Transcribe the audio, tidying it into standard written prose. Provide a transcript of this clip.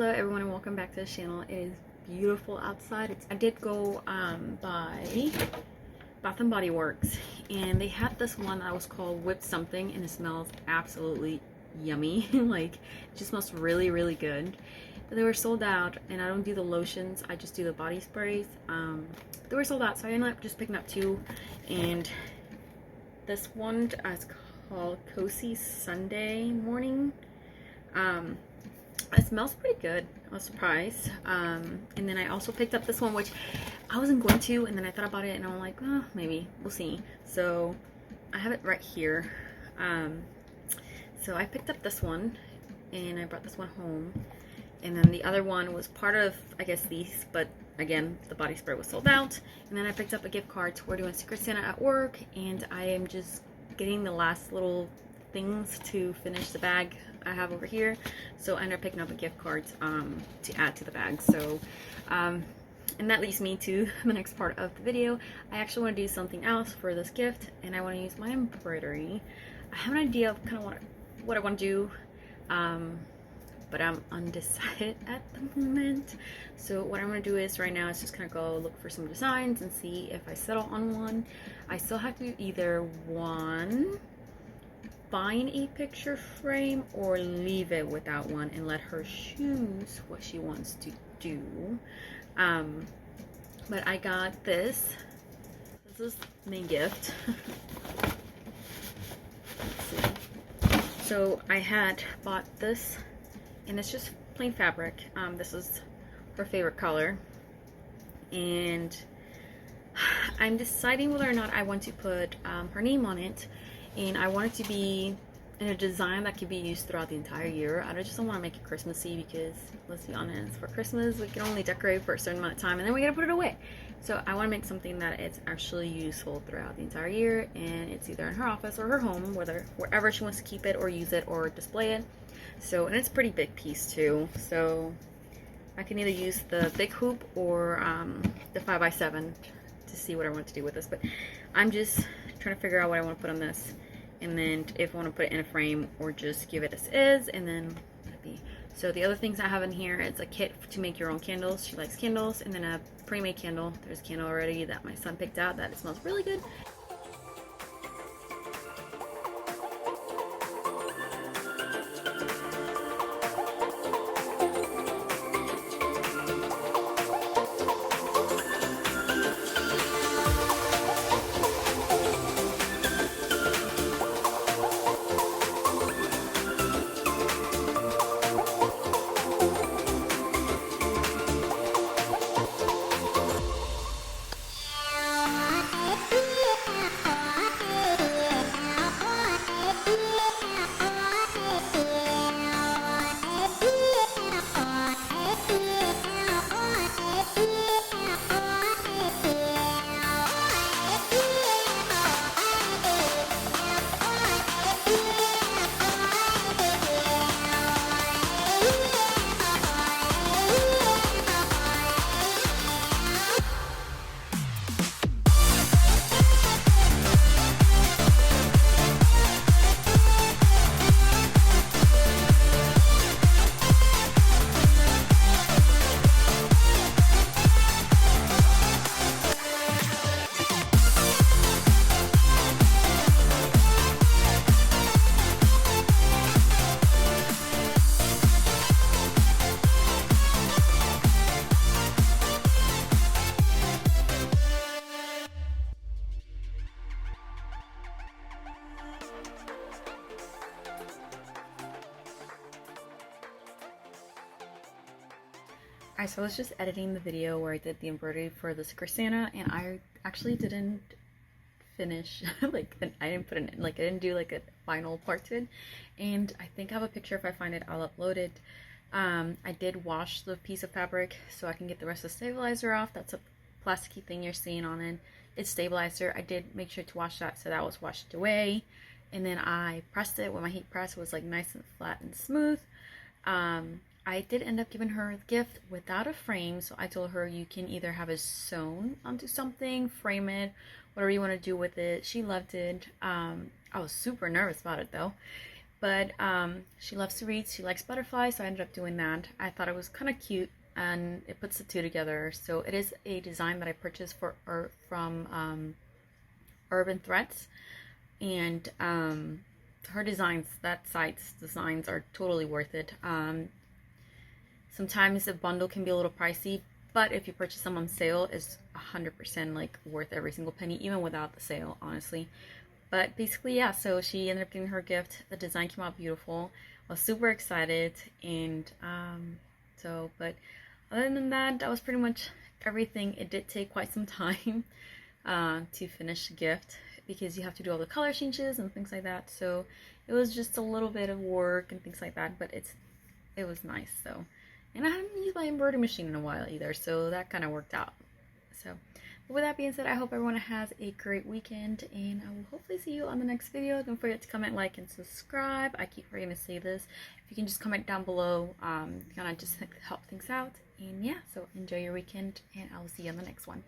Hello everyone and welcome back to the channel. It is beautiful outside. I did go by Bath and Body Works and they had this one that was called Whip Something and it smells absolutely yummy. Like, it just smells really good. But they were sold out and I don't do the lotions, I just do the body sprays. They were sold out, so I ended up just picking up two, and this one is called Cozy Sunday Morning. It smells pretty good. I was surprised. And then I also picked up this one, which I wasn't going to, and then I thought about it and I'm like, oh, maybe we'll see. So I have it right here. So I picked up this one and I brought this one home, and then the other one was part of, I guess, these, but again, the body spray was sold out. And then I picked up a gift card to we're doing Secret Santa at work, and I am just getting the last little things to finish the bag I have over here. So I ended up picking up a gift card to add to the bag. So and that leads me to the next part of the video. I actually want to do something else for this gift, and I want to use my embroidery. I have an idea of kind of what I want to do, but I'm undecided at the moment. So what I'm going to do is right now is just kind of go look for some designs and see if I settle on one. I still have to either one, find a picture frame, or leave it without one and let her choose what she wants to do. But I got this. This is the main gift. Let's see. So I had bought this, and it's just plain fabric. This is her favorite color, and I'm deciding whether or not I want to put her name on it. And I want it to be in a design that could be used throughout the entire year. I just don't want to make it Christmassy, because let's be honest, for Christmas we can only decorate for a certain amount of time and then we gotta put it away. So I want to make something that it's actually useful throughout the entire year, and it's either in her office or her home, wherever she wants to keep it or use it or display it. So, and it's a pretty big piece too, so I can either use the big hoop or the 5x7 to see what I want to do with this. But I'm just trying to figure out what I want to put on this, and then if I want to put it in a frame or just give it as is, and then that'd be. So the other things I have in here is a kit to make your own candles. She likes candles, and then a pre-made candle. There's a candle already that my son picked out that it smells really good. Alright, so I was just editing the video where I did the embroidery for the Secret Santa, and I actually didn't finish, like, I didn't put it in, like, I didn't do like a final part to it, and I think I have a picture. If I find it, I'll upload it. I did wash the piece of fabric so I can get the rest of the stabilizer off. That's a plasticky thing you're seeing on it. It's stabilizer. I did make sure to wash that, so that was washed away, and then I pressed it with my heat press. It was like nice and flat and smooth. I did end up giving her a gift without a frame, so I told her you can either have it sewn onto something, frame it, whatever you want to do with it. She loved it. I was super nervous about it though, But she loves to read. She likes butterflies, so I ended up doing that. I thought it was kind of cute, and it puts the two together. So it is a design that I purchased from Urban Threads, and her designs, that site's designs are totally worth it. Sometimes a bundle can be a little pricey, but if you purchase them on sale, it's 100% like worth every single penny, even without the sale, honestly. But basically, yeah, so she ended up getting her gift. The design came out beautiful. I was super excited, and but other than that, that was pretty much everything. It did take quite some time to finish the gift, because you have to do all the color changes and things like that. So it was just a little bit of work and things like that, but it was nice. So, and I haven't used my embroidery machine in a while either, so that kind of worked out. So, but with that being said, I hope everyone has a great weekend, and I will hopefully see you on the next video. Don't forget to comment, like, and subscribe. I keep forgetting to say this. If you can just comment down below, kind of just help things out. And yeah, so enjoy your weekend, and I will see you on the next one.